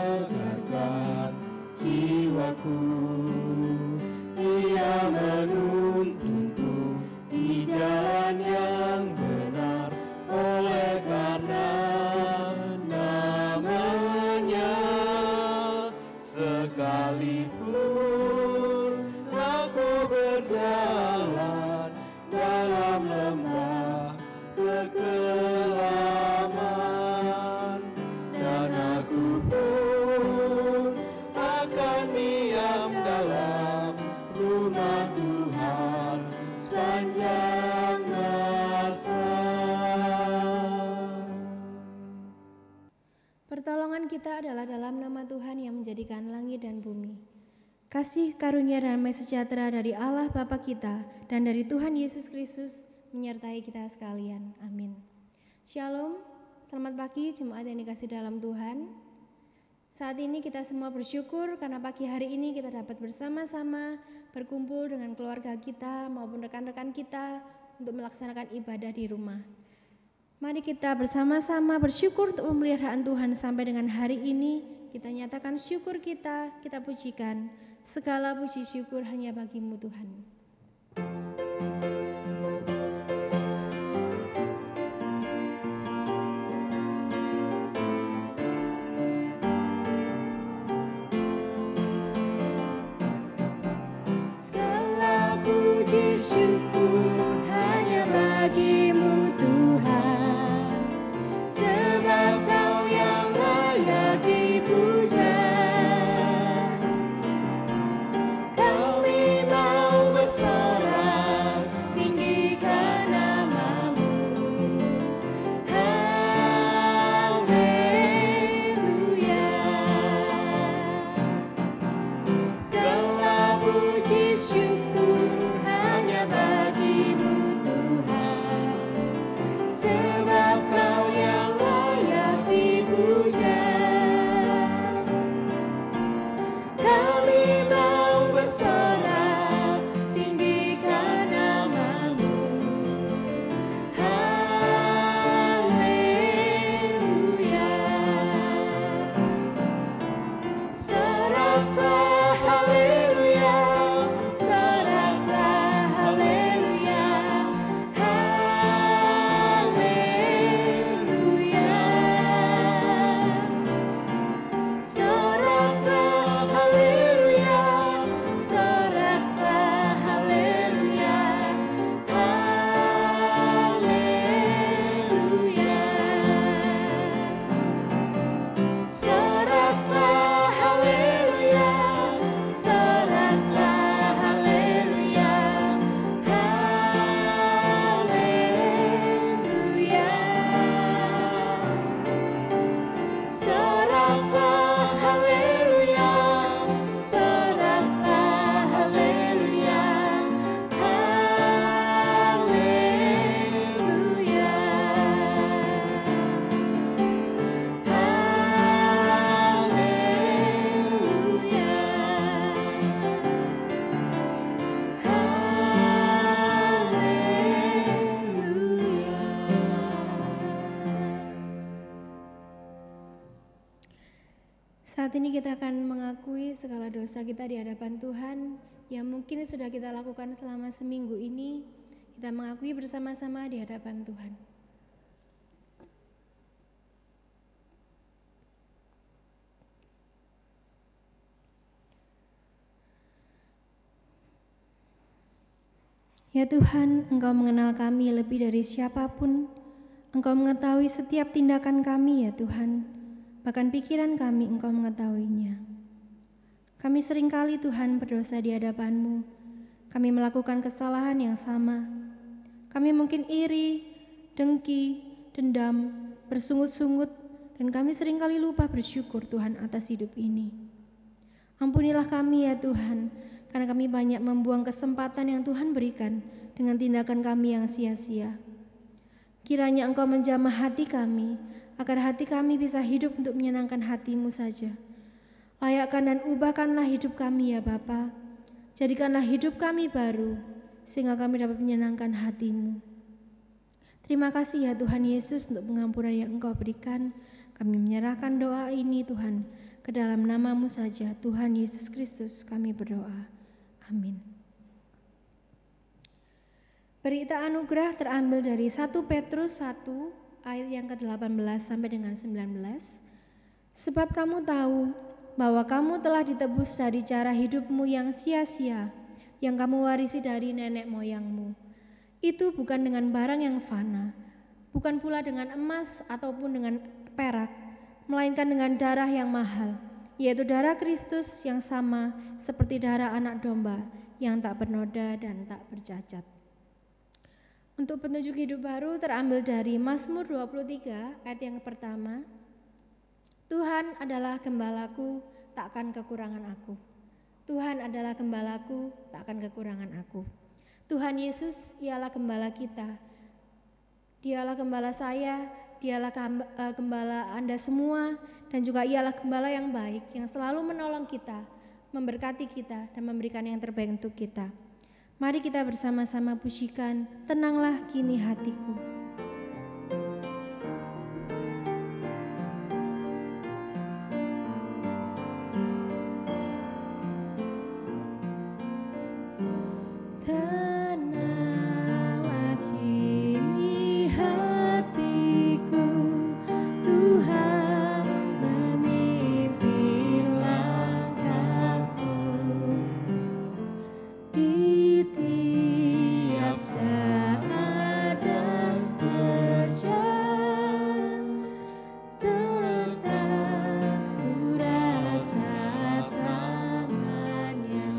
menyegarkan jiwaku. Ia menuntunku di jalan yang benar, oleh karena namanya. Sekalipun aku berjalan dalam lembah kekelaman, dan aku pun akan diam dalam rumah Tuhan sepanjang masa. Pertolongan kita adalah dalam nama Tuhan yang menjadikan langit dan bumi. Kasih karunia dan damai sejahtera dari Allah Bapa kita dan dari Tuhan Yesus Kristus menyertai kita sekalian. Amin. Shalom, selamat pagi jemaat yang dikasih dalam Tuhan. Saat ini kita semua bersyukur karena pagi hari ini kita dapat bersama-sama berkumpul dengan keluarga kita maupun rekan-rekan kita untuk melaksanakan ibadah di rumah. Mari kita bersama-sama bersyukur untuk pemeliharaan Tuhan sampai dengan hari ini. Kita nyatakan syukur kita pujikan. Segala puji syukur hanya bagi-Mu Tuhan. Segala puji syukur hanya bagi-Mu Tuhan, sebab Kau yang layak dipuja. Kami mau bersorak, tinggikan nama-Mu. Haleluya. Segala puji syukur hanya bagi-Mu Tuhan, sebab Kau yang layak dipuja. Kami mau bersorak, tinggikan nama-Mu. Haleluya. Soraklah haleluya, soraklah haleluya, haleluya. Soraklah haleluya, soraklah haleluya, haleluya. Soraklah haleluya, soraklah haleluya, haleluya. Soraklah haleluya, soraklah haleluya, haleluya. Saat ini kita akan mengakui segala dosa kita di hadapan Tuhan yang mungkin sudah kita lakukan selama seminggu ini. Kita mengakui bersama-sama di hadapan Tuhan. Ya Tuhan, Engkau mengenal kami lebih dari siapapun. Engkau mengetahui setiap tindakan kami ya Tuhan. Bahkan pikiran kami Engkau mengetahuinya. Kami seringkali Tuhan berdosa di hadapan-Mu. Kami melakukan kesalahan yang sama. Kami mungkin iri, dengki, dendam, bersungut-sungut, dan kami seringkali lupa bersyukur Tuhan atas hidup ini. Ampunilah kami ya Tuhan, karena kami banyak membuang kesempatan yang Tuhan berikan dengan tindakan kami yang sia-sia. Kiranya Engkau menjamah hati kami, agar hati kami bisa hidup untuk menyenangkan hati-Mu saja. Layakkan dan ubahkanlah hidup kami ya Bapa. Jadikanlah hidup kami baru, sehingga kami dapat menyenangkan hati-Mu. Terima kasih ya Tuhan Yesus untuk pengampunan yang Engkau berikan. Kami menyerahkan doa ini Tuhan Ke dalam nama-Mu saja, Tuhan Yesus Kristus, kami berdoa. Amin. Berita anugerah terambil dari 1 Petrus 1 ayat yang ke-18 sampai dengan 19. Sebab kamu tahu bahwa kamu telah ditebus dari cara hidupmu yang sia-sia, yang kamu warisi dari nenek moyangmu. Itu bukan dengan barang yang fana, bukan pula dengan emas ataupun dengan perak, melainkan dengan darah yang mahal, yaitu darah Kristus yang sama seperti darah anak domba yang tak bernoda dan tak bercacat. Untuk petunjuk hidup baru terambil dari Mazmur 23 ayat yang pertama. Tuhan adalah gembalaku, takkan kekurangan aku. Tuhan adalah gembalaku, takkan kekurangan aku. Tuhan Yesus ialah gembala kita. Dialah gembala saya, dialah gembala Anda semua, dan juga ialah gembala yang baik yang selalu menolong kita, memberkati kita, dan memberikan yang terbaik untuk kita. Mari kita bersama-sama pujikan, tenanglah kini hatiku. Tenanglah kini hatiku, Tuhan memimpin langkahku. Di tiap saat dan kerja, tetap ku rasa tangannya.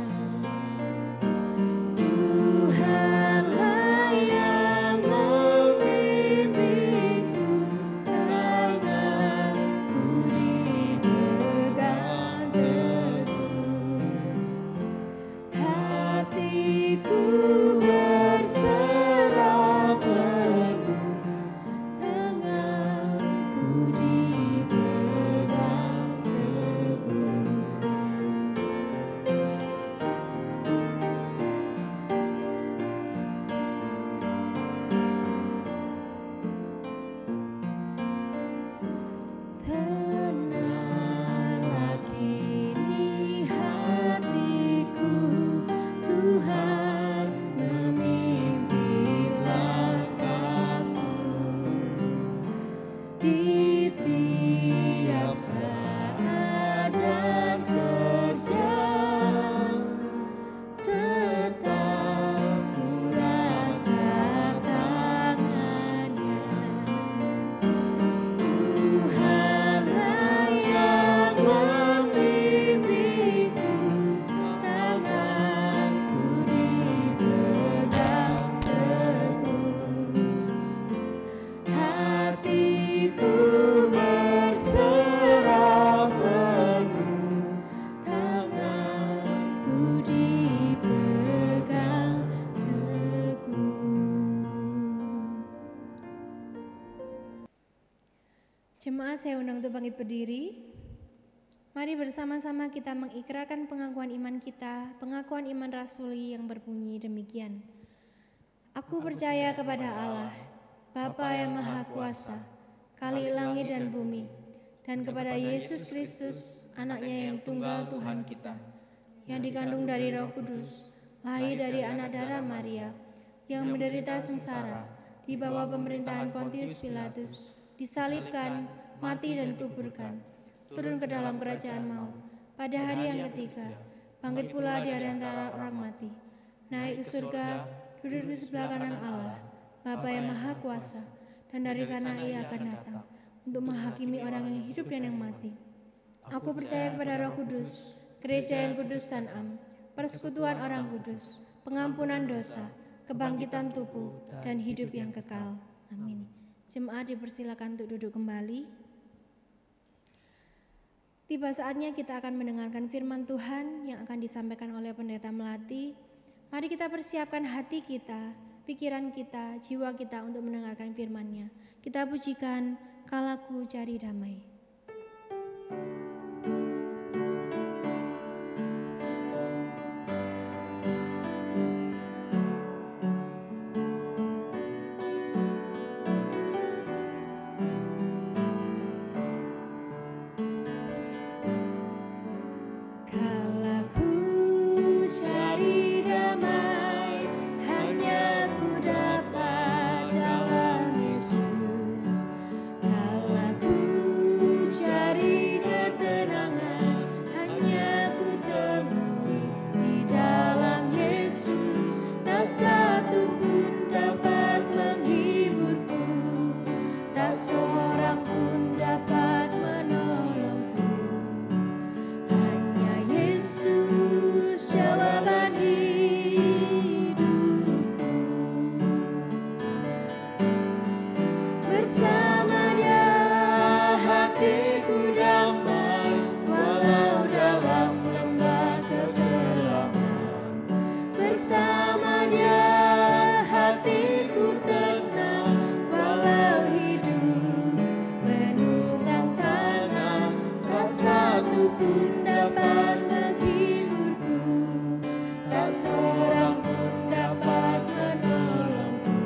Tuhanlah yang membimbingku, tanganku dipegang teguh. Hatiku berserah penuh, tanganku dipegang teguh. Tenanglah kini hatiku, Tuhan memimpin langkahku. Di tiap saat dan kerja, tetap ku rasa tangannya. Tuhanlah yang membimbingku, tanganku dipegang teguh. Hatiku berserah penuh, tanganku dipegang teguh. Jemaat, saya undang untuk bangkit berdiri. Mari bersama-sama kita mengikrarkan pengakuan iman kita, pengakuan iman rasuli yang berbunyi demikian. Aku percaya kepada Allah, Bapa yang Maha Kuasa, Khalik langit dan bumi, dan kepada Yesus Kristus, anaknya yang tunggal Tuhan kita, yang dikandung dari Roh Kudus, lahir dari anak darah Maria, yang menderita sengsara, di bawah pemerintahan Pontius Pilatus, disalibkan, mati dan kuburkan, turun ke dalam kerajaan maut, pada hari yang ketiga, bangkit pula di antara orang mati, naik ke surga, duduk di sebelah kanan Allah, Bapa yang Maha Kuasa, dan dari sana Ia akan datang untuk menghakimi orang yang hidup dan yang mati. Aku percaya kepada Roh Kudus, gereja yang kudus dan am, persekutuan orang kudus, pengampunan dosa, kebangkitan tubuh, dan hidup yang kekal. Amin. Jemaat dipersilakan untuk duduk kembali. Tiba saatnya kita akan mendengarkan firman Tuhan yang akan disampaikan oleh Pendeta Melati. Mari kita persiapkan hati kita, pikiran kita, jiwa kita untuk mendengarkan firman-Nya. Kita pujikan, Kalaku cari damai. Kala ku cari damai, hanya ku dapat dalam Yesus. Kala ku cari ketenangan, hanya ku temui di dalam Yesus. Tak satu pun dapat menghiburku, tak seorang pun dapat menolongku. Hanya Yesus jawaban hidupku. Bersama Dia hatiku damai, walau dalam lembah kegelapan. Bersama Dia hatiku tenang, walau hidup penuh tantangan. Tak satu pun dapat menghiburku, tak seorang pun dapat menolongku.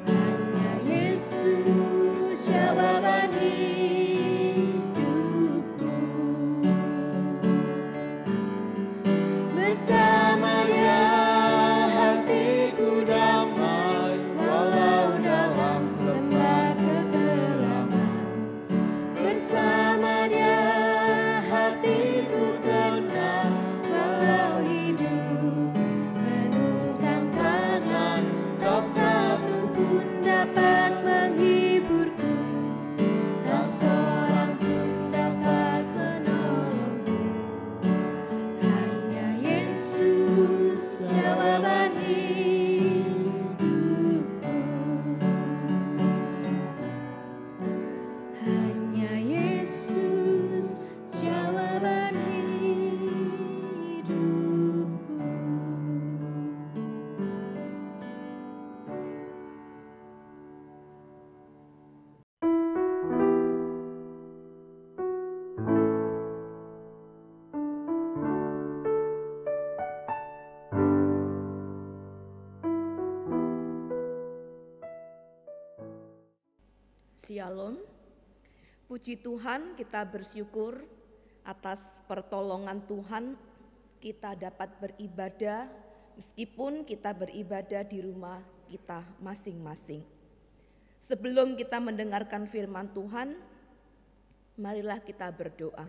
Hanya Yesus jawaban hidupku. Bersama Dia hatiku damai, walau dalam lembah kegelapan. Bersama Dia hatiku tenang, walau hidup penuh tantangan. Tak satu pun dapat menghiburku, tak seorang pun dapat menolongku. Hanya Yesus jawaban hidupku. Hanya Yesus jawaban hidupku. Shalom. Puji Tuhan, kita bersyukur atas pertolongan Tuhan kita dapat beribadah meskipun kita beribadah di rumah kita masing-masing. Sebelum kita mendengarkan firman Tuhan, marilah kita berdoa.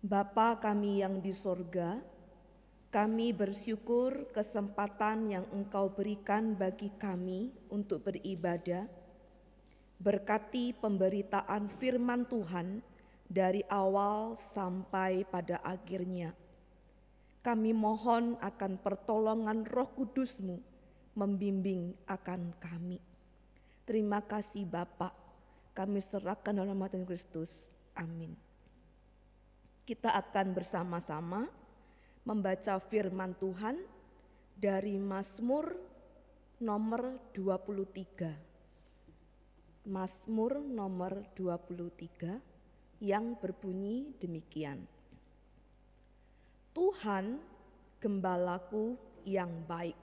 Bapa kami yang di sorga, kami bersyukur kesempatan yang Engkau berikan bagi kami untuk beribadah. Berkati pemberitaan firman Tuhan dari awal sampai pada akhirnya. Kami mohon akan pertolongan Roh Kudus-Mu membimbing akan kami. Terima kasih Bapa, kami serahkan dalam nama Tuhan Kristus. Amin. Kita akan bersama-sama membaca firman Tuhan dari Mazmur nomor 23. Mazmur nomor 23 yang berbunyi demikian. Tuhan gembalaku yang baik.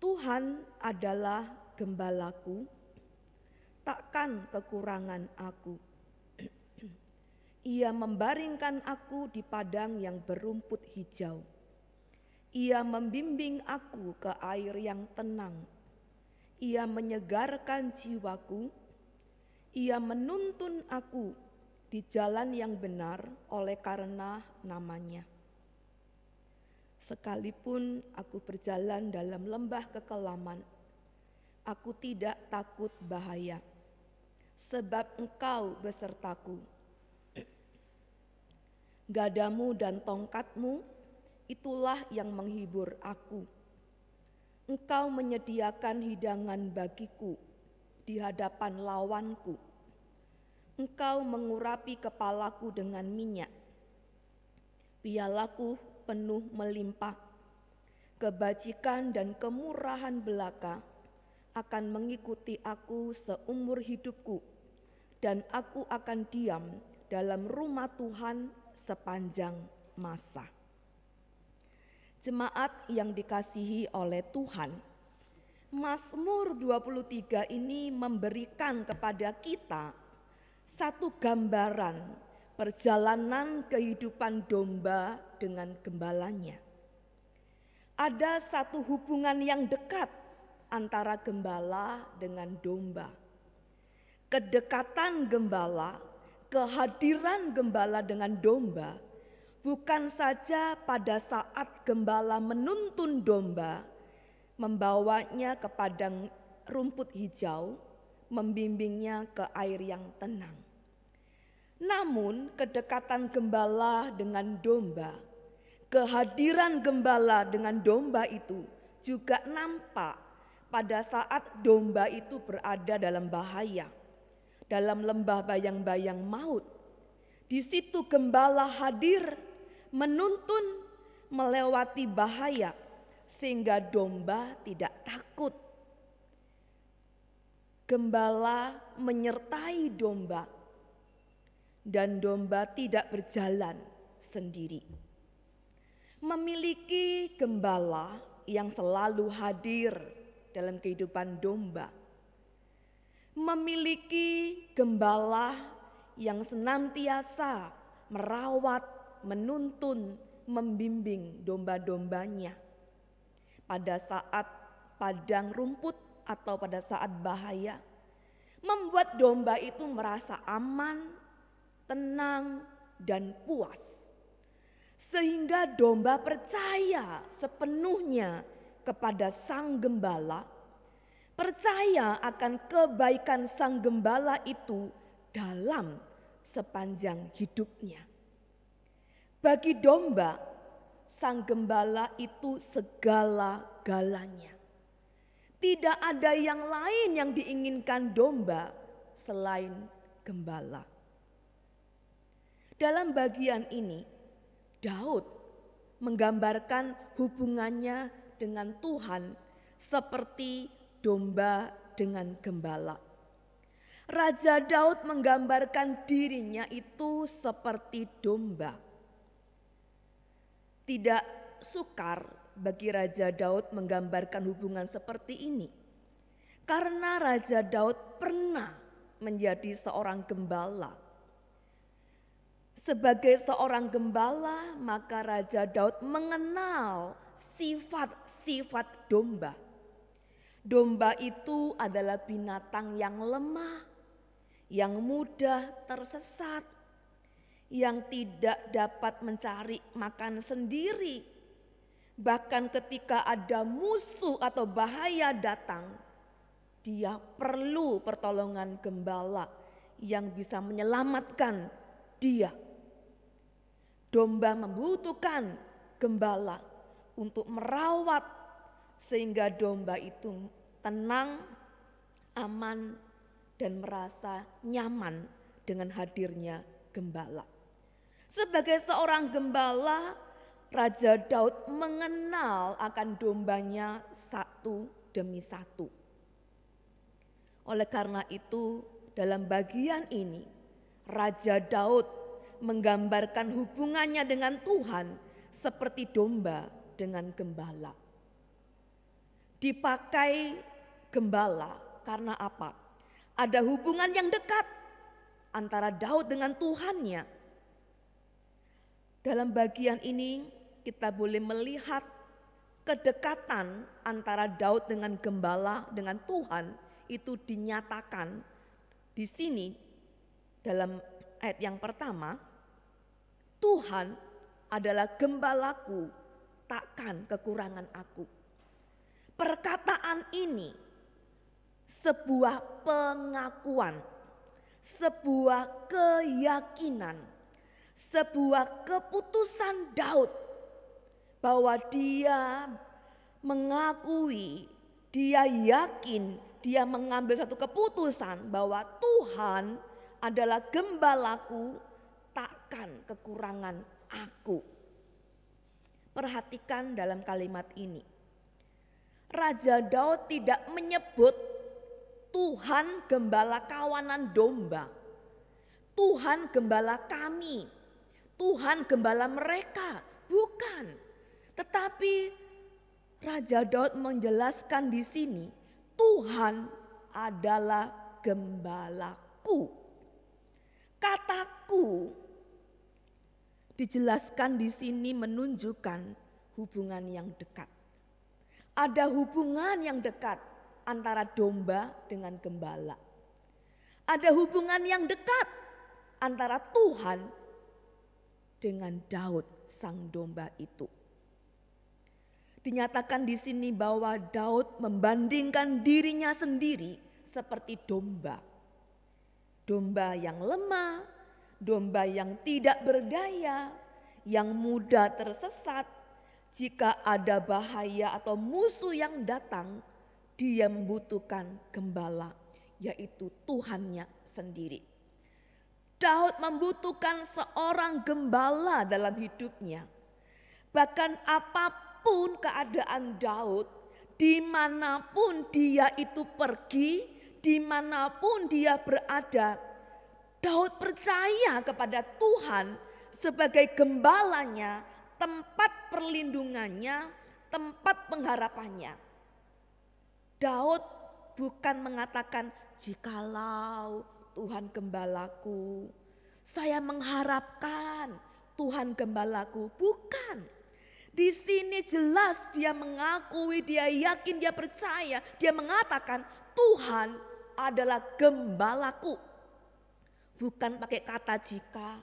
Tuhan adalah gembalaku, takkan kekurangan aku. Ia membaringkan aku di padang yang berumput hijau. Ia membimbing aku ke air yang tenang. Ia menyegarkan jiwaku. Ia menuntun aku di jalan yang benar oleh karena namanya. Sekalipun aku berjalan dalam lembah kekelaman, aku tidak takut bahaya, sebab Engkau besertaku. Gadamu dan tongkatmu, itulah yang menghibur aku. Engkau menyediakan hidangan bagiku di hadapan lawanku. Engkau mengurapi kepalaku dengan minyak. Pialaku penuh melimpah. Kebajikan dan kemurahan belaka akan mengikuti aku seumur hidupku, dan aku akan diam dalam rumah Tuhan sepanjang masa. Jemaat yang dikasihi oleh Tuhan, Mazmur 23 ini memberikan kepada kita satu gambaran perjalanan kehidupan domba dengan gembalanya. Ada satu hubungan yang dekat antara gembala dengan domba. Kedekatan gembala, kehadiran gembala dengan domba bukan saja pada saat gembala menuntun domba, membawanya ke padang rumput hijau, membimbingnya ke air yang tenang. Namun kedekatan gembala dengan domba, kehadiran gembala dengan domba itu juga nampak pada saat domba itu berada dalam bahaya, dalam lembah bayang-bayang maut. Di situ gembala hadir, menuntun melewati bahaya sehingga domba tidak takut. Gembala menyertai domba dan domba tidak berjalan sendiri. Memiliki gembala yang selalu hadir dalam kehidupan domba. Memiliki gembala yang senantiasa merawat, menuntun, membimbing domba-dombanya pada saat padang rumput atau pada saat bahaya, membuat domba itu merasa aman, tenang, dan puas. Sehingga domba percaya sepenuhnya kepada sang gembala, percaya akan kebaikan sang gembala itu dalam sepanjang hidupnya. Bagi domba, sang gembala itu segala-galanya. Tidak ada yang lain yang diinginkan domba selain gembala. Dalam bagian ini, Daud menggambarkan hubungannya dengan Tuhan seperti domba dengan gembala. Raja Daud menggambarkan dirinya itu seperti domba. Tidak sukar bagi Raja Daud menggambarkan hubungan seperti ini, karena Raja Daud pernah menjadi seorang gembala. Sebagai seorang gembala, maka Raja Daud mengenal sifat-sifat domba. Domba itu adalah binatang yang lemah, yang mudah tersesat, yang tidak dapat mencari makan sendiri. Bahkan ketika ada musuh atau bahaya datang, dia perlu pertolongan gembala yang bisa menyelamatkan dia. Domba membutuhkan gembala untuk merawat sehingga domba itu tenang, aman, dan merasa nyaman dengan hadirnya gembala. Sebagai seorang gembala, Raja Daud mengenal akan dombanya satu demi satu. Oleh karena itu, dalam bagian ini, Raja Daud menggambarkan hubungannya dengan Tuhan seperti domba dengan gembala. Dipakai gembala karena apa? Ada hubungan yang dekat antara Daud dengan Tuhannya. Dalam bagian ini kita boleh melihat kedekatan antara Daud dengan gembala dengan Tuhan itu dinyatakan di sini dalam ayat yang pertama. Tuhan adalah gembalaku, takkan kekurangan aku. Perkataan ini sebuah pengakuan, sebuah keyakinan, sebuah keputusan Daud bahwa dia mengakui, dia yakin, dia mengambil satu keputusan bahwa Tuhan adalah gembalaku, takkan kekurangan aku. Perhatikan dalam kalimat ini. Raja Daud tidak menyebut Tuhan gembala kawanan domba, Tuhan gembala kami, Tuhan gembala mereka, bukan. Tetapi Raja Daud menjelaskan di sini, Tuhan adalah gembalaku. Kataku dijelaskan di sini menunjukkan hubungan yang dekat. Ada hubungan yang dekat antara domba dengan gembala. Ada hubungan yang dekat antara Tuhan dengan Daud sang domba itu. Dinyatakan di sini bahwa Daud membandingkan dirinya sendiri seperti domba. Domba yang lemah, domba yang tidak berdaya, yang mudah tersesat. Jika ada bahaya atau musuh yang datang, dia membutuhkan gembala, yaitu Tuhannya sendiri. Daud membutuhkan seorang gembala dalam hidupnya. Bahkan apapun keadaan Daud, dimanapun dia itu pergi, dimanapun dia berada, Daud percaya kepada Tuhan sebagai gembalanya, tempat perlindungannya, tempat pengharapannya. Daud bukan mengatakan, jikalau Tuhan gembalaku, saya mengharapkan Tuhan gembalaku. Bukan. Di sini jelas dia mengakui, dia yakin, dia percaya, dia mengatakan Tuhan adalah gembalaku. Bukan pakai kata jika,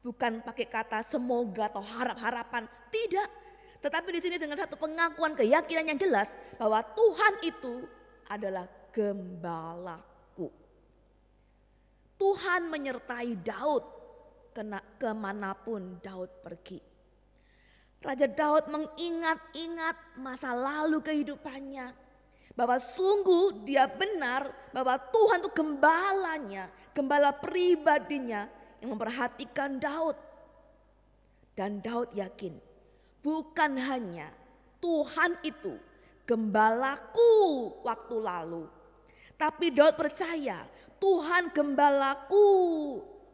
bukan pakai kata semoga atau harap-harapan, tidak. Tetapi di sini dengan satu pengakuan keyakinan yang jelas bahwa Tuhan itu adalah gembalaku. Tuhan menyertai Daud kemanapun Daud pergi. Raja Daud mengingat-ingat masa lalu kehidupannya, bahwa sungguh dia benar bahwa Tuhan itu gembalanya, gembala pribadinya yang memperhatikan Daud. Dan Daud yakin bukan hanya Tuhan itu gembalaku waktu lalu, tapi Daud percaya Tuhan gembalaku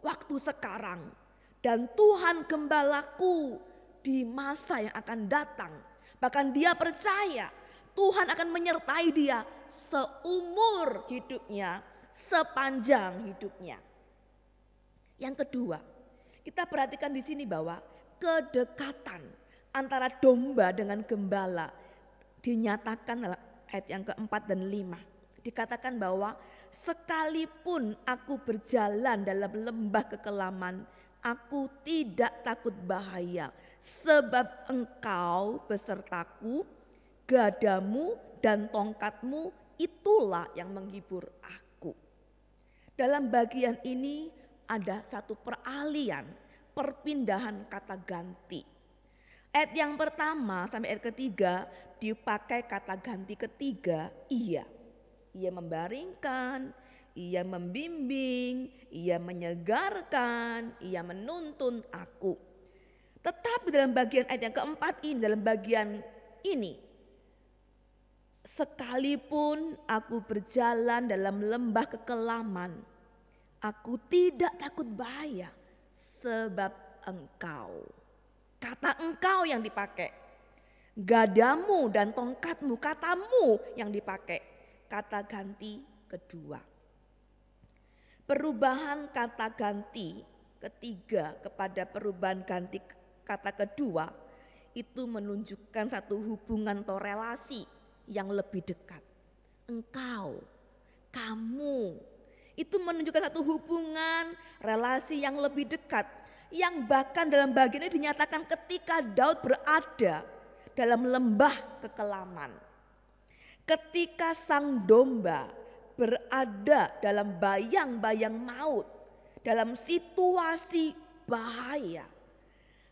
waktu sekarang dan Tuhan gembalaku di masa yang akan datang. Bahkan dia percaya Tuhan akan menyertai dia seumur hidupnya, sepanjang hidupnya. Yang kedua, kita perhatikan di sini bahwa kedekatan antara domba dengan gembala dinyatakan dalam ayat yang keempat dan 5. Dikatakan bahwa sekalipun aku berjalan dalam lembah kekelaman, aku tidak takut bahaya, sebab engkau besertaku, gadamu dan tongkatmu itulah yang menghibur aku. Dalam bagian ini ada satu peralihan, perpindahan kata ganti. Ayat yang pertama sampai ayat ketiga dipakai kata ganti ketiga, iya. Ia membaringkan, ia membimbing, ia menyegarkan, ia menuntun aku. Tetapi dalam bagian ayat yang keempat ini, dalam bagian ini, sekalipun aku berjalan dalam lembah kekelaman, aku tidak takut bahaya sebab engkau. Kata engkau yang dipakai. Gadamu dan tongkatmu, katamu yang dipakai. Kata ganti kedua. Perubahan kata ganti ketiga kepada perubahan ganti kata kedua itu menunjukkan satu hubungan atau relasi yang lebih dekat. Engkau, kamu, itu menunjukkan satu hubungan relasi yang lebih dekat, yang bahkan dalam bagian ini dinyatakan ketika Daud berada dalam lembah kekelaman, ketika sang domba berada dalam bayang-bayang maut, dalam situasi bahaya,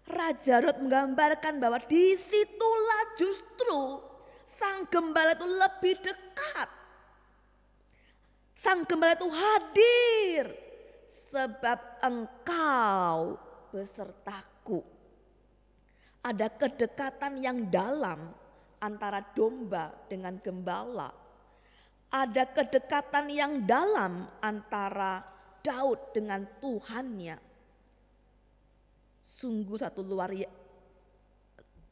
Raja Daud menggambarkan bahwa disitulah justru sang gembala itu lebih dekat. Sang gembala itu hadir sebab engkau besertaku. Ada kedekatan yang dalam antara domba dengan gembala. Ada kedekatan yang dalam antara Daud dengan Tuhannya. Sungguh satu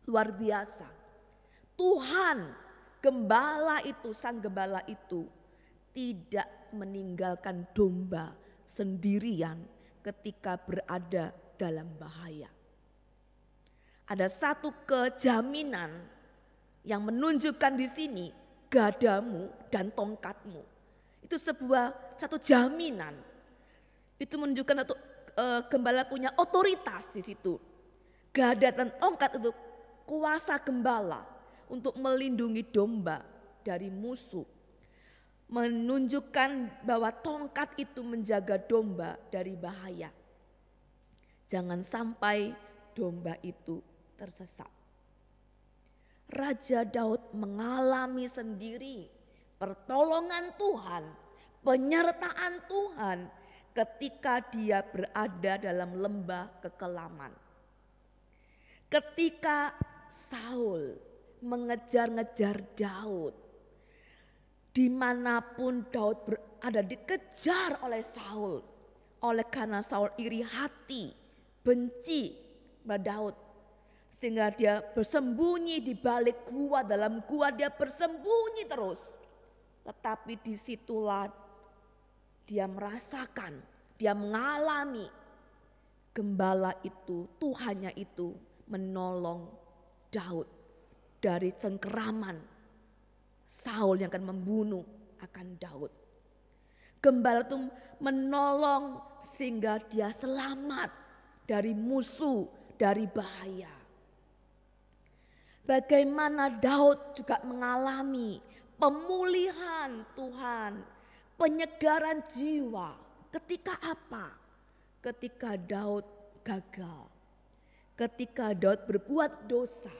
luar biasa. Tuhan gembala itu, sang gembala itu tidak meninggalkan domba sendirian, ketika berada dalam bahaya. Ada satu kejaminan yang menunjukkan di sini gadamu dan tongkatmu. Itu satu jaminan. Itu menunjukkan gembala punya otoritas di situ. Gada dan tongkat itu kuasa gembala untuk melindungi domba dari musuh. Menunjukkan bahwa tongkat itu menjaga domba dari bahaya. Jangan sampai domba itu tersesat. Raja Daud mengalami sendiri pertolongan Tuhan, penyertaan Tuhan ketika dia berada dalam lembah kekelaman. Ketika Saul mengejar-ngejar Daud, dimanapun Daud berada dikejar oleh Saul. Oleh karena Saul iri hati, benci pada Daud. Sehingga dia bersembunyi di balik gua, dalam gua dia bersembunyi terus. Tetapi disitulah dia merasakan, dia mengalami gembala itu, Tuhannya itu menolong Daud dari cengkeraman Saul yang akan membunuh akan Daud. Gembala itu menolong sehingga dia selamat dari musuh, dari bahaya. Bagaimana Daud juga mengalami pemulihan Tuhan, penyegaran jiwa. Ketika apa? Ketika Daud gagal. Ketika Daud berbuat dosa.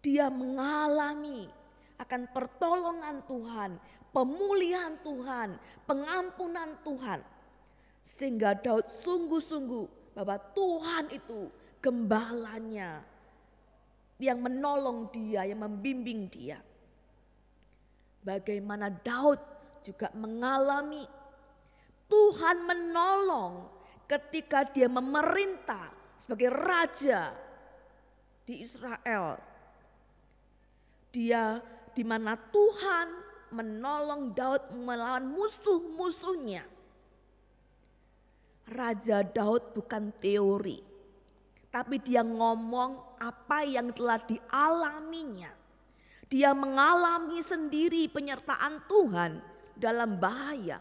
Dia mengalami akan pertolongan Tuhan, pemulihan Tuhan, pengampunan Tuhan. Sehingga Daud sungguh-sungguh bahwa Tuhan itu gembalanya yang menolong dia, yang membimbing dia. Bagaimana Daud juga mengalami Tuhan menolong ketika dia memerintah sebagai raja di Israel. Dia di mana Tuhan menolong Daud melawan musuh-musuhnya. Raja Daud bukan teori, tapi dia ngomong apa yang telah dialaminya. Dia mengalami sendiri penyertaan Tuhan dalam bahaya.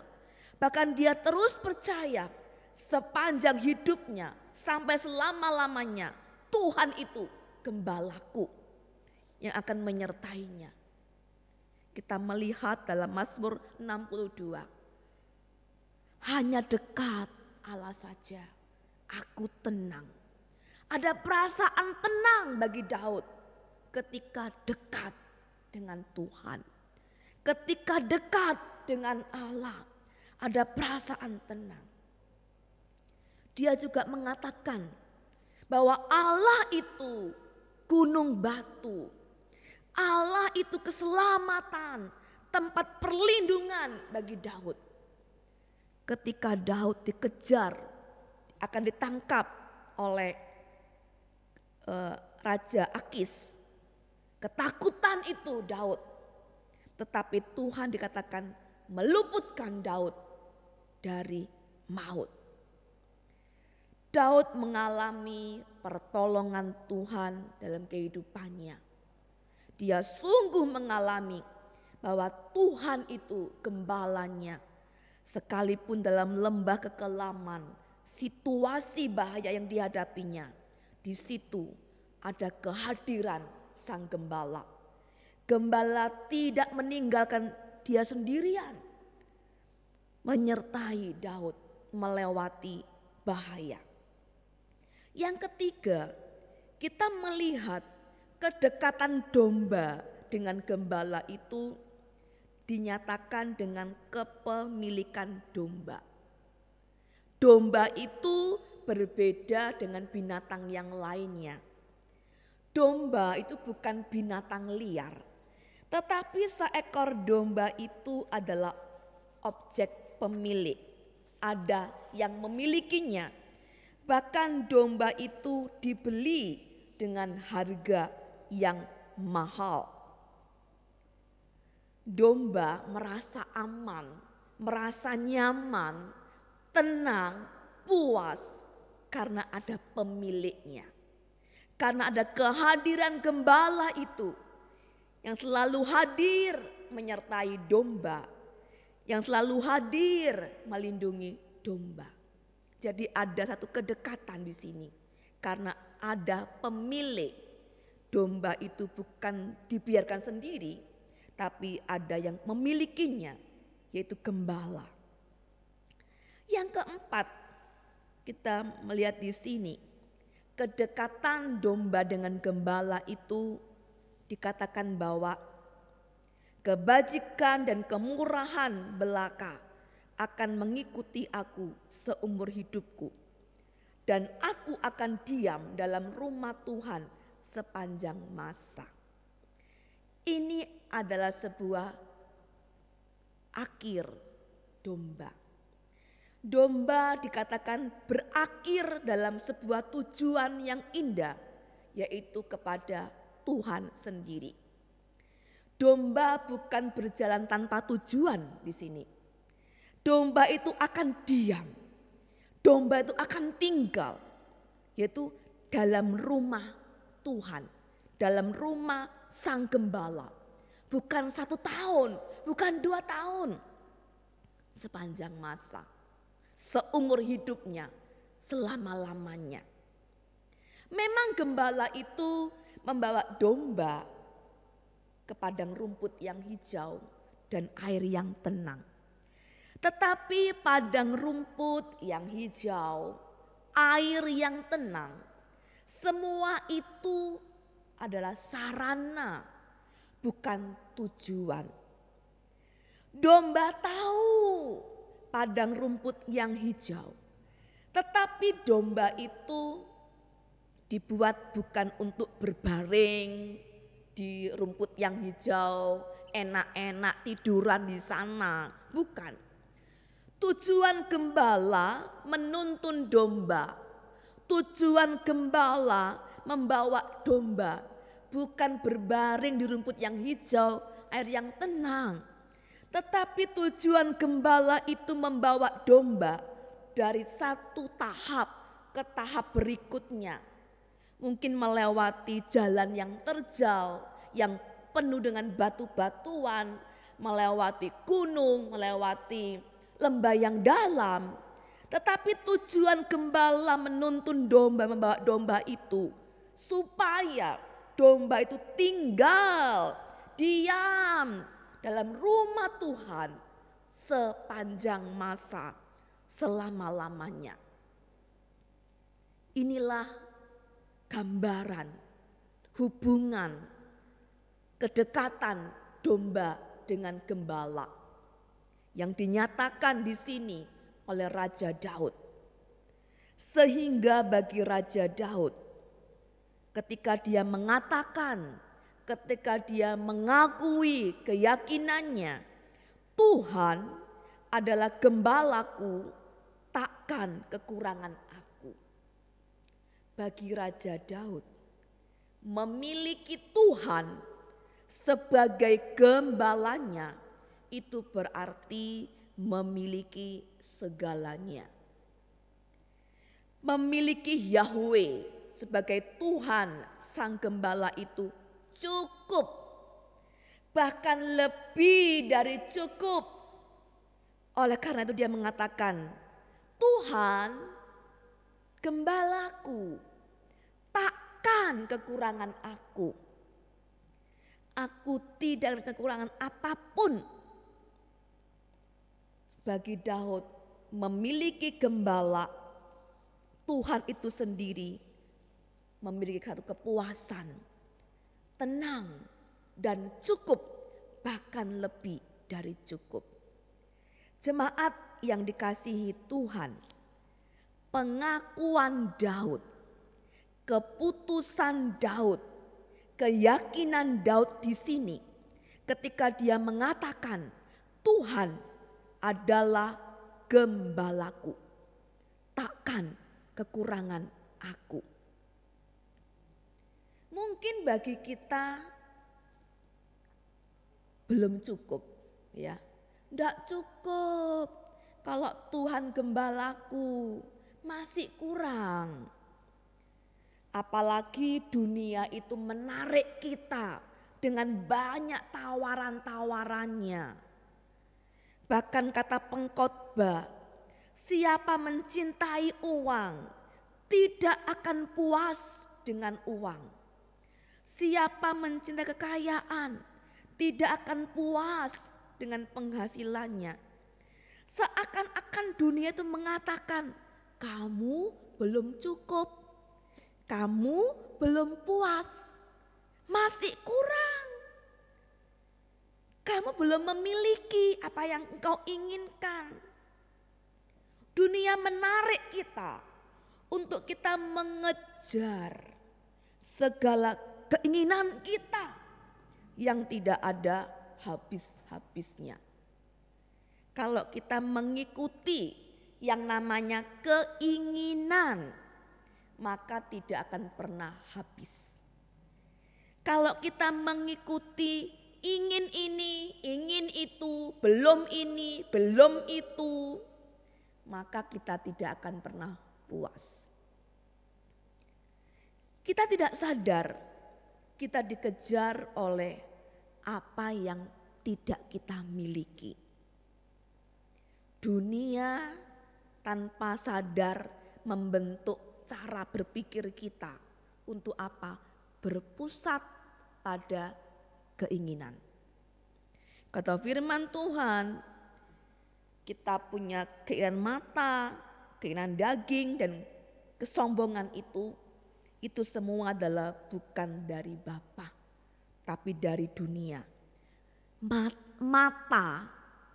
Bahkan dia terus percaya sepanjang hidupnya sampai selama-lamanya Tuhan itu gembalaku yang akan menyertainya. Kita melihat dalam Mazmur 62. Hanya dekat Allah saja aku tenang. Ada perasaan tenang bagi Daud ketika dekat dengan Tuhan. Ketika dekat dengan Allah, ada perasaan tenang. Dia juga mengatakan bahwa Allah itu gunung batu. Allah itu keselamatan, tempat perlindungan bagi Daud. Ketika Daud dikejar, akan ditangkap oleh Raja Akis. Ketakutan itu Daud. Tetapi Tuhan dikatakan meluputkan Daud dari maut. Daud mengalami pertolongan Tuhan dalam kehidupannya. Dia sungguh mengalami bahwa Tuhan itu gembalanya. Sekalipun dalam lembah kekelaman, situasi bahaya yang dihadapinya, di situ ada kehadiran sang gembala. Gembala tidak meninggalkan dia sendirian, menyertai Daud melewati bahaya. Yang ketiga, kita melihat kedekatan domba dengan gembala itu dinyatakan dengan kepemilikan domba. Domba itu berbeda dengan binatang yang lainnya. Domba itu bukan binatang liar, tetapi seekor domba itu adalah objek pemilik. Ada yang memilikinya. Bahkan domba itu dibeli dengan harga yang mahal. Domba merasa aman, merasa nyaman, tenang puas karena ada pemiliknya. Karena ada kehadiran gembala itu yang selalu hadir menyertai domba, yang selalu hadir melindungi domba. Jadi ada satu kedekatan di sini karena ada pemilik. Domba itu bukan dibiarkan sendiri, tapi ada yang memilikinya, yaitu gembala. Yang keempat, kita melihat di sini, kedekatan domba dengan gembala itu dikatakan bahwa kebajikan dan kemurahan belaka akan mengikuti aku seumur hidupku. Dan aku akan diam dalam rumah Tuhan sepanjang masa. Ini adalah sebuah akhir domba. Domba dikatakan berakhir dalam sebuah tujuan yang indah, yaitu kepada Tuhan sendiri. Domba bukan berjalan tanpa tujuan di sini. Domba itu akan diam. Domba itu akan tinggal, yaitu dalam rumah Tuhan, dalam rumah Sang Gembala. Bukan 1 tahun, bukan 2 tahun, sepanjang masa. Seumur hidupnya, selama-lamanya. Memang gembala itu membawa domba ke padang rumput yang hijau dan air yang tenang. Tetapi padang rumput yang hijau, air yang tenang, semua itu adalah sarana, bukan tujuan. Domba tahu padang rumput yang hijau. Tetapi domba itu dibuat bukan untuk berbaring di rumput yang hijau, enak-enak tiduran di sana, bukan. Tujuan gembala menuntun domba. Tujuan gembala membawa domba bukan berbaring di rumput yang hijau, air yang tenang. Tetapi tujuan gembala itu membawa domba dari satu tahap ke tahap berikutnya. Mungkin melewati jalan yang terjal, yang penuh dengan batu-batuan, melewati gunung, melewati lembah yang dalam. Tetapi tujuan gembala menuntun domba, membawa domba itu supaya domba itu tinggal, diam dalam rumah Tuhan sepanjang masa, selama-lamanya. Inilah gambaran hubungan kedekatan domba dengan gembala yang dinyatakan di sini oleh Raja Daud. Sehingga bagi Raja Daud, ketika dia mengatakan, ketika dia mengakui keyakinannya, Tuhan adalah gembalaku, takkan kekurangan aku. Bagi Raja Daud, memiliki Tuhan sebagai gembalanya itu berarti memiliki segalanya. Memiliki Yahweh sebagai Tuhan Sang Gembala itu cukup, bahkan lebih dari cukup. Oleh karena itu dia mengatakan, Tuhan gembalaku, takkan kekurangan aku. Aku tidak ada kekurangan apapun. Bagi Daud memiliki gembala, Tuhan itu sendiri memiliki satu kepuasan, tenang dan cukup, bahkan lebih dari cukup. Jemaat yang dikasihi Tuhan, pengakuan Daud, keputusan Daud, keyakinan Daud di sini ketika dia mengatakan Tuhan adalah gembalaku, takkan kekurangan aku. Mungkin bagi kita belum cukup, ya. Tidak cukup kalau Tuhan gembalaku, masih kurang. Apalagi dunia itu menarik kita dengan banyak tawaran-tawarannya. Bahkan kata pengkhotbah, siapa mencintai uang tidak akan puas dengan uang. Siapa mencintai kekayaan tidak akan puas dengan penghasilannya. Seakan-akan dunia itu mengatakan, kamu belum cukup, kamu belum puas, masih kurang. Kamu belum memiliki apa yang engkau inginkan. Dunia menarik kita untuk kita mengejar segala keinginan kita yang tidak ada habis-habisnya. Kalau kita mengikuti yang namanya keinginan, maka tidak akan pernah habis. Kalau kita mengikuti ingin ini, ingin itu, belum ini, belum itu, maka kita tidak akan pernah puas. Kita tidak sadar kita dikejar oleh apa yang tidak kita miliki. Dunia tanpa sadar membentuk cara berpikir kita untuk apa? Berpusat pada keinginan. Kata firman Tuhan, kita punya keinginan mata, keinginan daging dan kesombongan itu semua adalah bukan dari Bapa, tapi dari dunia. Mata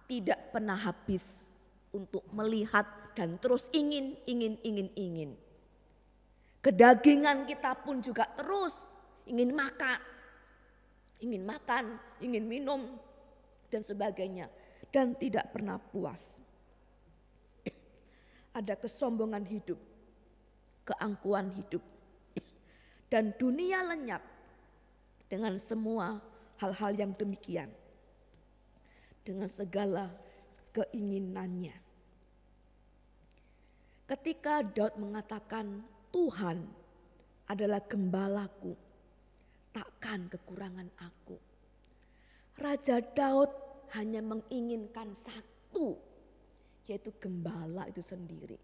tidak pernah habis untuk melihat dan terus ingin. Kedagingan kita pun juga terus ingin makan, ingin minum dan sebagainya, dan tidak pernah puas. Ada kesombongan hidup, keangkuhan hidup, dan dunia lenyap dengan semua hal-hal yang demikian, dengan segala keinginannya. Ketika Daud mengatakan, Tuhan adalah gembalaku, takkan kekurangan aku. Raja Daud hanya menginginkan satu, yaitu gembala itu sendiri.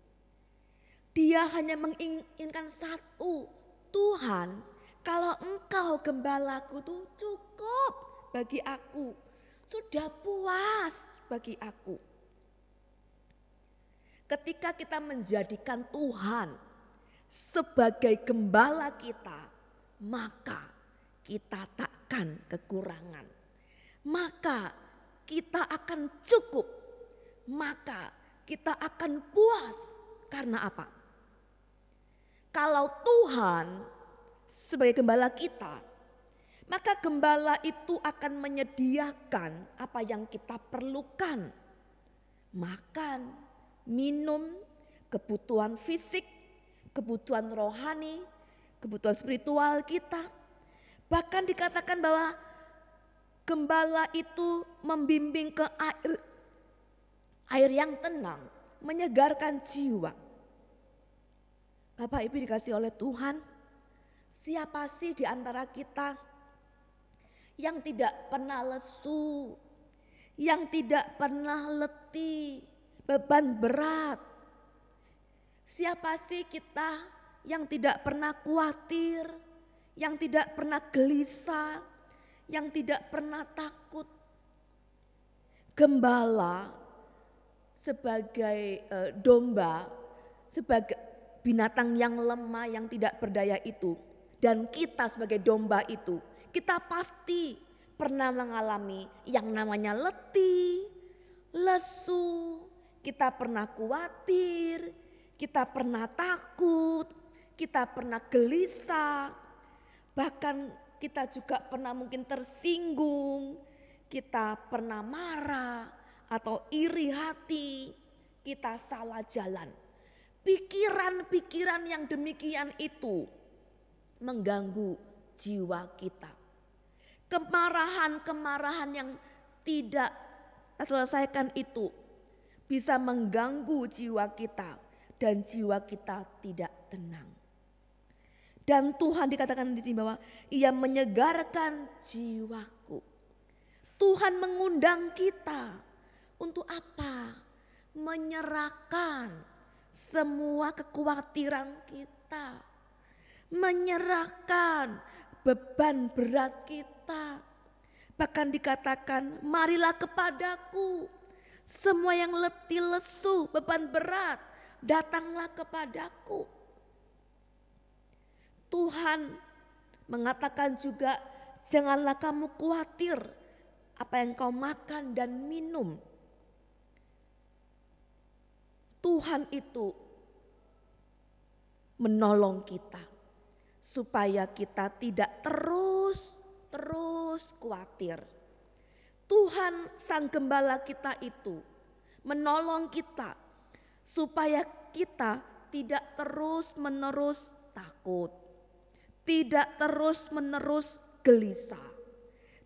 Dia hanya menginginkan satu, Tuhan, kalau engkau gembalaku itu cukup bagi aku, sudah puas bagi aku. Ketika kita menjadikan Tuhan sebagai gembala kita, maka kita takkan kekurangan. Maka kita akan cukup, maka kita akan puas. Karena apa? Kalau Tuhan sebagai gembala kita, maka gembala itu akan menyediakan apa yang kita perlukan. Makan, minum, kebutuhan fisik, kebutuhan rohani, kebutuhan spiritual kita. Bahkan dikatakan bahwa gembala itu membimbing ke air yang tenang, menyegarkan jiwa. Bapak Ibu dikasih oleh Tuhan, siapa sih di antara kita yang tidak pernah lesu, yang tidak pernah letih, beban berat? Siapa sih kita yang tidak pernah khawatir, yang tidak pernah gelisah, yang tidak pernah takut? Gembala sebagai domba, sebagai binatang yang lemah, yang tidak berdaya itu, dan kita sebagai domba itu, kita pasti pernah mengalami yang namanya letih, lesu, kita pernah khawatir, kita pernah takut, kita pernah gelisah, bahkan kita juga pernah mungkin tersinggung, kita pernah marah atau iri hati, kita salah jalan. Pikiran-pikiran yang demikian itu mengganggu jiwa kita. Kemarahan-kemarahan yang tidak terselesaikan itu bisa mengganggu jiwa kita dan jiwa kita tidak tenang. Dan Tuhan dikatakan di sini bahwa Ia menyegarkan jiwaku. Tuhan mengundang kita untuk apa? Menyerahkan semua kekhawatiran kita, menyerahkan beban berat kita. Bahkan dikatakan, marilah kepadaku semua yang letih lesu, beban berat, datanglah kepadaku. Tuhan mengatakan juga, janganlah kamu khawatir apa yang kau makan dan minum. Tuhan itu menolong kita supaya kita tidak terus khawatir. Tuhan Sang Gembala kita itu menolong kita supaya kita tidak terus-menerus takut, tidak terus-menerus gelisah,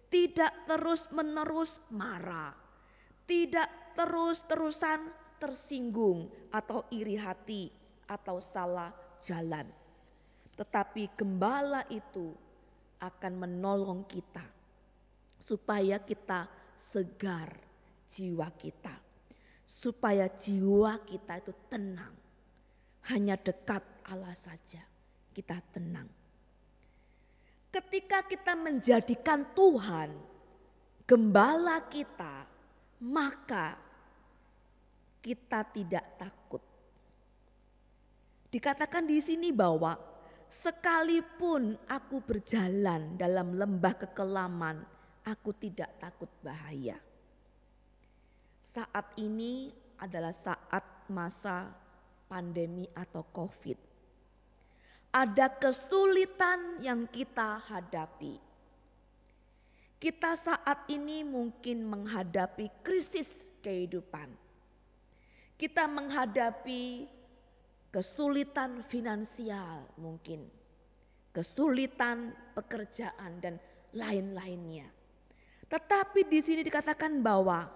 tidak terus-menerus marah, tidak terus-terusan tersinggung atau iri hati atau salah jalan. Tetapi Gembala itu akan menolong kita supaya kita segar jiwa kita, supaya jiwa kita itu tenang. Hanya dekat Allah saja kita tenang. Ketika kita menjadikan Tuhan Gembala kita, maka kita tidak takut. Dikatakan di sini bahwa sekalipun aku berjalan dalam lembah kekelaman, aku tidak takut bahaya. Saat ini adalah saat masa pandemi atau COVID. Ada kesulitan yang kita hadapi. Kita saat ini mungkin menghadapi krisis kehidupan. Kita menghadapi kesulitan finansial mungkin, kesulitan pekerjaan dan lain-lainnya. Tetapi di sini dikatakan bahwa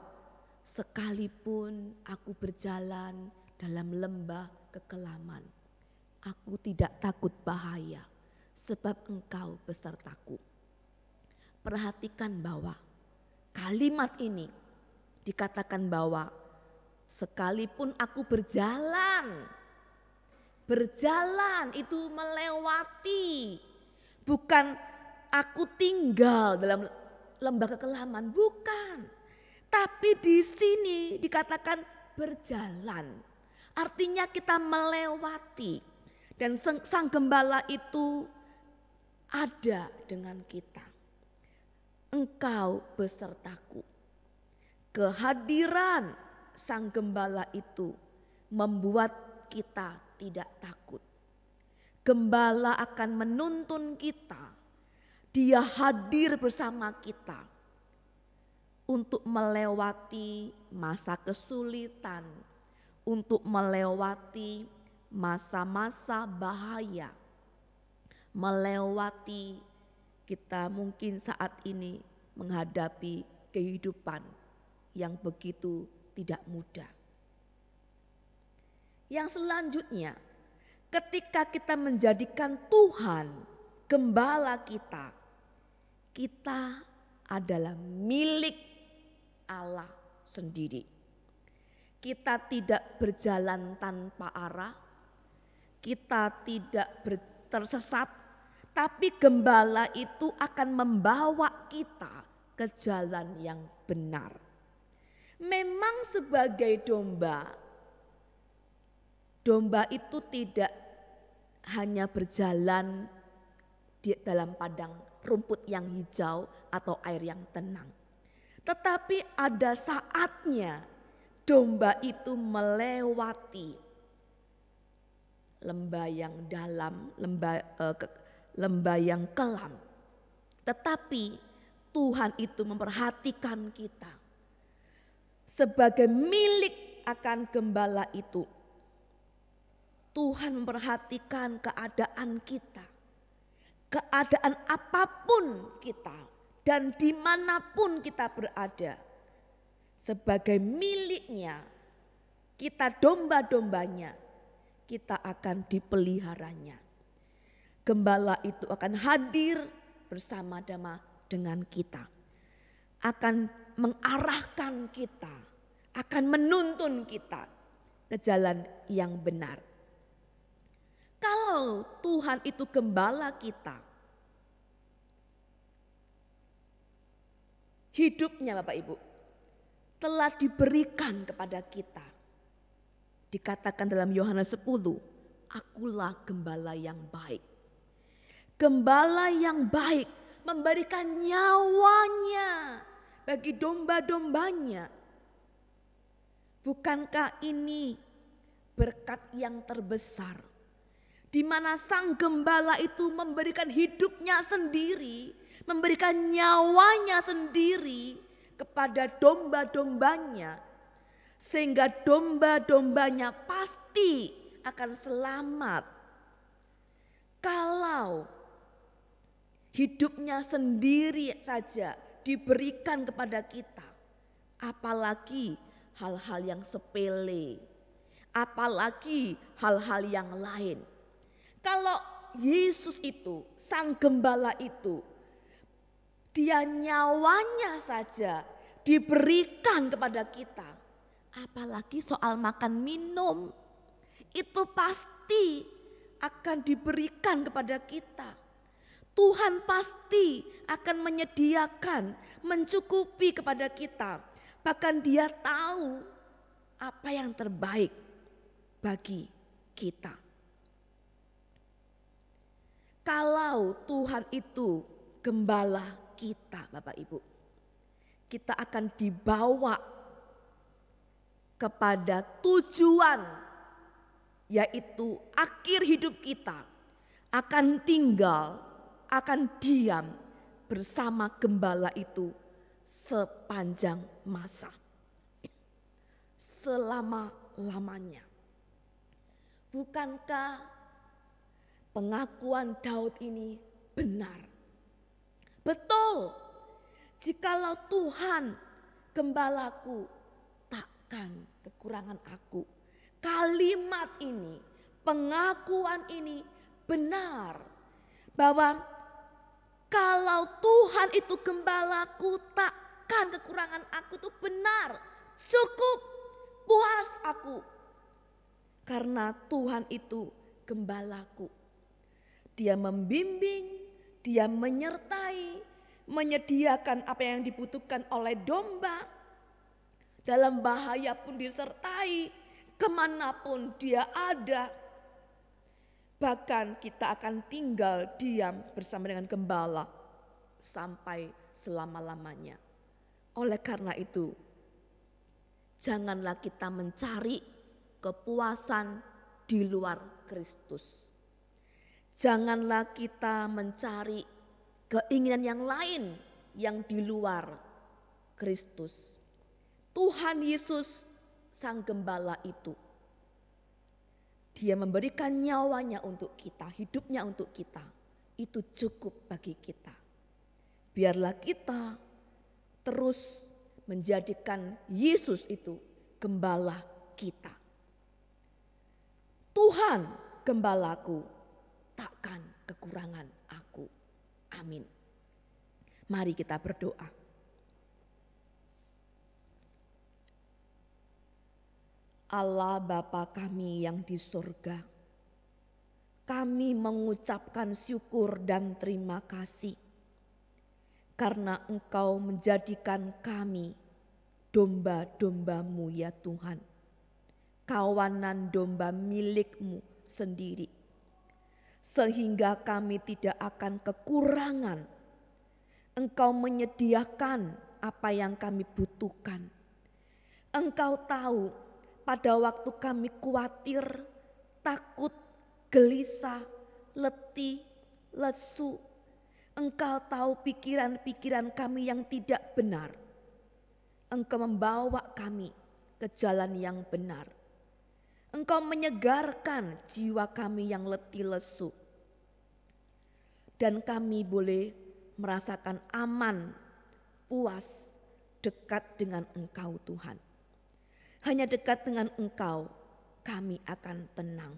sekalipun aku berjalan dalam lembah kekelaman, aku tidak takut bahaya sebab Engkau besertaku. Perhatikan bahwa kalimat ini dikatakan bahwa sekalipun aku berjalan itu melewati, bukan aku tinggal dalam lembah kekelaman, bukan. Tapi di sini dikatakan berjalan, artinya kita melewati, dan Sang Gembala itu ada dengan kita. Engkau besertaku. Kehadiran Sang Gembala itu membuat kita tidak takut. Gembala akan menuntun kita. Dia hadir bersama kita untuk melewati masa kesulitan, untuk melewati masa-masa bahaya, melewati kita mungkin saat ini menghadapi kehidupan yang begitu tidak mudah. Yang selanjutnya, ketika kita menjadikan Tuhan Gembala kita, kita adalah milik Allah sendiri. Kita tidak berjalan tanpa arah, kita tidak tersesat, tapi Gembala itu akan membawa kita ke jalan yang benar. Memang sebagai domba itu tidak hanya berjalan di dalam padang rumput yang hijau atau air yang tenang. Tetapi ada saatnya domba itu melewati lembah yang dalam, lembah yang kelam. Tetapi Tuhan itu memperhatikan kita. Sebagai milik akan Gembala itu, Tuhan memperhatikan keadaan kita. Keadaan apapun kita dan dimanapun kita berada. Sebagai miliknya, kita domba-dombanya, kita akan dipeliharanya. Gembala itu akan hadir bersama-sama dengan kita, akan mengarahkan kita, akan menuntun kita ke jalan yang benar. Kalau Tuhan itu gembala kita, hidupnya Bapak Ibu telah diberikan kepada kita. Dikatakan dalam Yohanes 10, akulah gembala yang baik. Gembala yang baik memberikan nyawanya bagi domba-dombanya. Bukankah ini berkat yang terbesar, di mana sang gembala itu memberikan hidupnya sendiri, memberikan nyawanya sendiri kepada domba-dombanya, sehingga domba-dombanya pasti akan selamat. Kalau hidupnya sendiri saja diberikan kepada kita, apalagi hal-hal yang sepele, apalagi hal-hal yang lain. Kalau Yesus itu, sang gembala itu, dia nyawanya saja diberikan kepada kita, apalagi soal makan minum, itu pasti akan diberikan kepada kita. Tuhan pasti akan menyediakan, mencukupi kepada kita. Bahkan Dia tahu apa yang terbaik bagi kita. Kalau Tuhan itu gembala kita, Bapak Ibu, kita akan dibawa kepada tujuan, yaitu akhir hidup kita akan tinggal, akan diam bersama gembala itu sepanjang masa, selama-lamanya. Bukankah pengakuan Daud ini benar? Betul, jikalau Tuhan gembalaku, takkan kekurangan aku. Kalimat ini, pengakuan ini benar, bahwa kalau Tuhan itu gembalaku, takkan kekurangan aku, itu benar, cukup, puas aku. Karena Tuhan itu gembalaku. Dia membimbing, Dia menyertai, menyediakan apa yang dibutuhkan oleh domba. Dalam bahaya pun disertai, kemanapun Dia ada. Bahkan kita akan tinggal diam bersama dengan gembala sampai selama-lamanya. Oleh karena itu, janganlah kita mencari kepuasan di luar Kristus. Janganlah kita mencari keinginan yang lain yang di luar Kristus. Tuhan Yesus, sang gembala itu, Dia memberikan nyawanya untuk kita, hidupnya untuk kita. Itu cukup bagi kita. Biarlah kita terus menjadikan Yesus itu gembala kita. Tuhan gembalaku, takkan kekurangan aku. Amin. Mari kita berdoa. Allah Bapa kami yang di surga, kami mengucapkan syukur dan terima kasih karena Engkau menjadikan kami domba-domba-Mu ya Tuhan, kawanan domba milik-Mu sendiri, sehingga kami tidak akan kekurangan. Engkau menyediakan apa yang kami butuhkan. Engkau tahu pada waktu kami khawatir, takut, gelisah, letih, lesu, Engkau tahu pikiran-pikiran kami yang tidak benar. Engkau membawa kami ke jalan yang benar. Engkau menyegarkan jiwa kami yang letih lesu. Dan kami boleh merasakan aman, puas, dekat dengan Engkau Tuhan. Hanya dekat dengan Engkau kami akan tenang.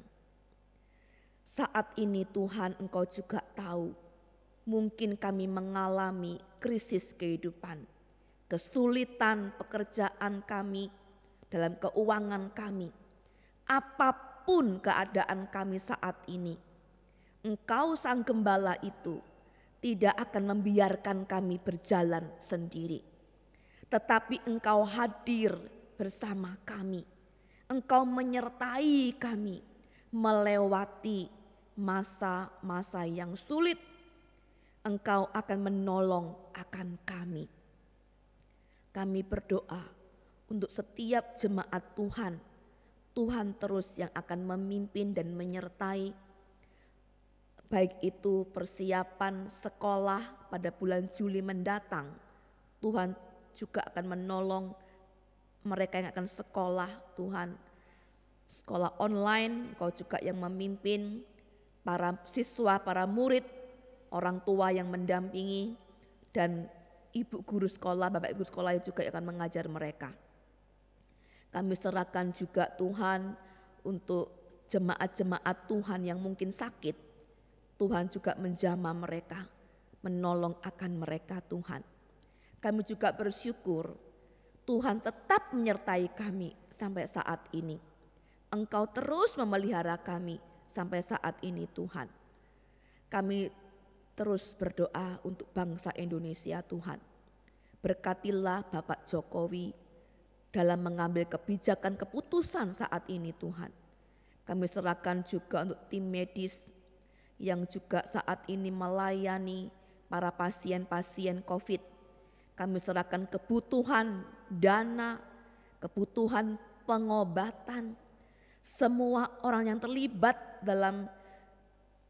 Saat ini Tuhan, Engkau juga tahu, mungkin kami mengalami krisis kehidupan, kesulitan pekerjaan kami, dalam keuangan kami. Apapun keadaan kami saat ini, Engkau Sang Gembala itu tidak akan membiarkan kami berjalan sendiri. Tetapi Engkau hadir bersama kami. Engkau menyertai kami melewati masa-masa yang sulit. Engkau akan menolong akan kami. Kami berdoa untuk setiap jemaat Tuhan. Tuhan terus yang akan memimpin dan menyertai. Baik itu persiapan sekolah pada bulan Juli mendatang. Tuhan juga akan menolong mereka yang akan sekolah, Tuhan. Sekolah online, Engkau juga yang memimpin para siswa, para murid, orang tua yang mendampingi, dan ibu guru sekolah, bapak ibu sekolah juga yang akan mengajar mereka. Kami serahkan juga Tuhan untuk jemaat-jemaat Tuhan yang mungkin sakit. Tuhan juga menjamah mereka, menolong akan mereka Tuhan. Kami juga bersyukur Tuhan tetap menyertai kami sampai saat ini. Engkau terus memelihara kami sampai saat ini Tuhan. Kami terus berdoa untuk bangsa Indonesia Tuhan. Berkatilah Bapak Jokowi dalam mengambil kebijakan keputusan saat ini Tuhan. Kami serahkan juga untuk tim medis yang juga saat ini melayani para pasien-pasien COVID. Kami serahkan kebutuhan dana, kebutuhan pengobatan. Semua orang yang terlibat dalam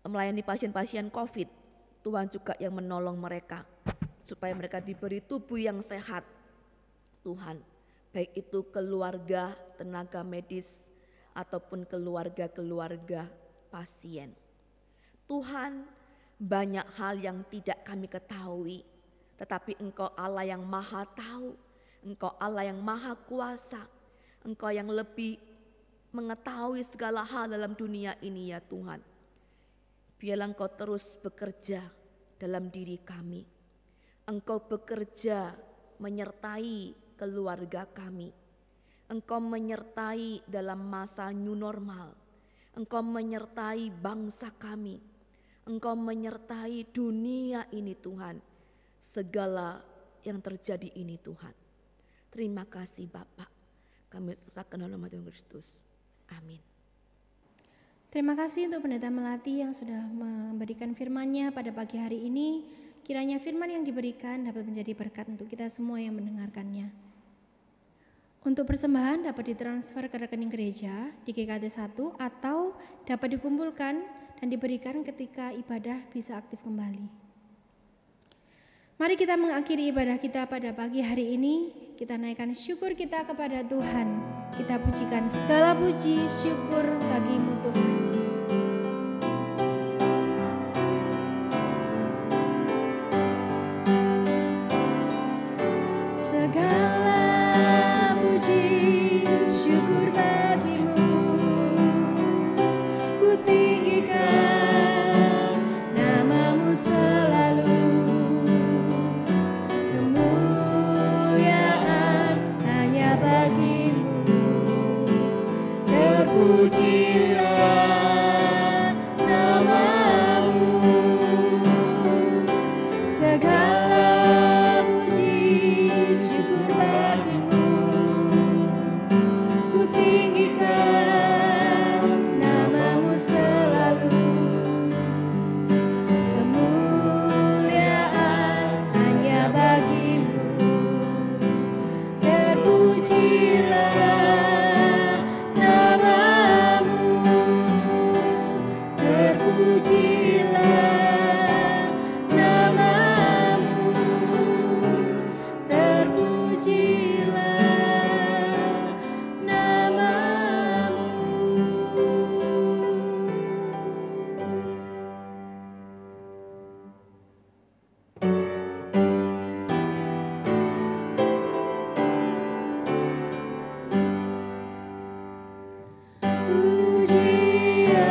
melayani pasien-pasien COVID, Tuhan juga yang menolong mereka supaya mereka diberi tubuh yang sehat. Tuhan, baik itu keluarga tenaga medis ataupun keluarga-keluarga pasien. Tuhan, banyak hal yang tidak kami ketahui, tetapi Engkau Allah yang maha tahu, Engkau Allah yang maha kuasa, Engkau yang lebih mengetahui segala hal dalam dunia ini ya Tuhan. Biarlah Engkau terus bekerja dalam diri kami. Engkau bekerja menyertai keluarga kami. Engkau menyertai dalam masa new normal. Engkau menyertai bangsa kami. Engkau menyertai dunia ini Tuhan. Segala yang terjadi ini Tuhan. Terima kasih Bapak. Kami serahkan dalam nama Tuhan Kristus. Amin. Terima kasih untuk Pendeta Melati yang sudah memberikan firman-Nya pada pagi hari ini. Kiranya firman yang diberikan dapat menjadi berkat untuk kita semua yang mendengarkannya. Untuk persembahan dapat ditransfer ke rekening gereja di GKT 1 atau dapat dikumpulkan dan diberikan ketika ibadah bisa aktif kembali. Mari kita mengakhiri ibadah kita pada pagi hari ini. Kita naikkan syukur kita kepada Tuhan. Kita pujikan segala puji syukur bagimu Tuhan. Segala puji syukur bagimu, ku tinggikan namamu selalu. Kemuliaan hanya bagimu, terpujilah namamu. Segala syukur bagimu, ku tinggikan namamu selalu. Kemuliaan hanya bagimu, terpujilah namamu, terpujilah namamu, terpujilah namamu. Pujilah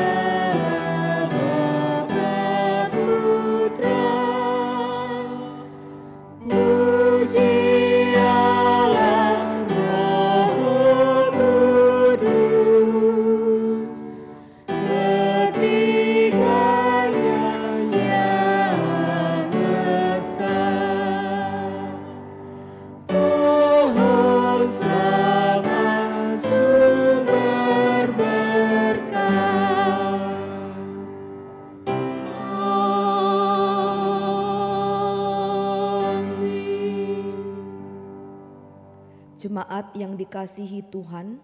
Jemaat yang dikasihi Tuhan,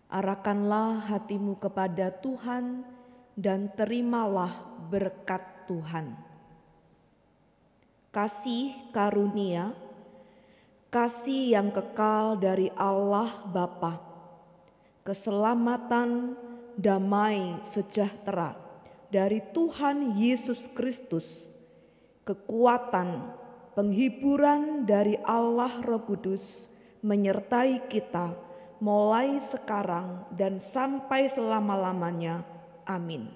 arahkanlah hatimu kepada Tuhan dan terimalah berkat Tuhan. Kasih karunia, kasih yang kekal dari Allah Bapa, keselamatan, damai sejahtera dari Tuhan Yesus Kristus, kekuatan, penghiburan dari Allah Roh Kudus menyertai kita mulai sekarang dan sampai selama-lamanya. Amin.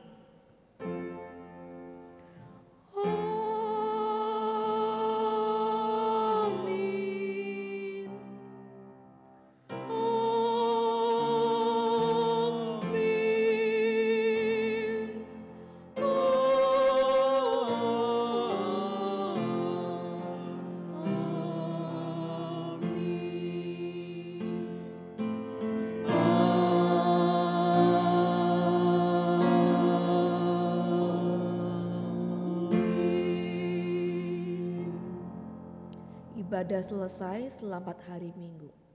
Ibadah selesai, selamat hari Minggu.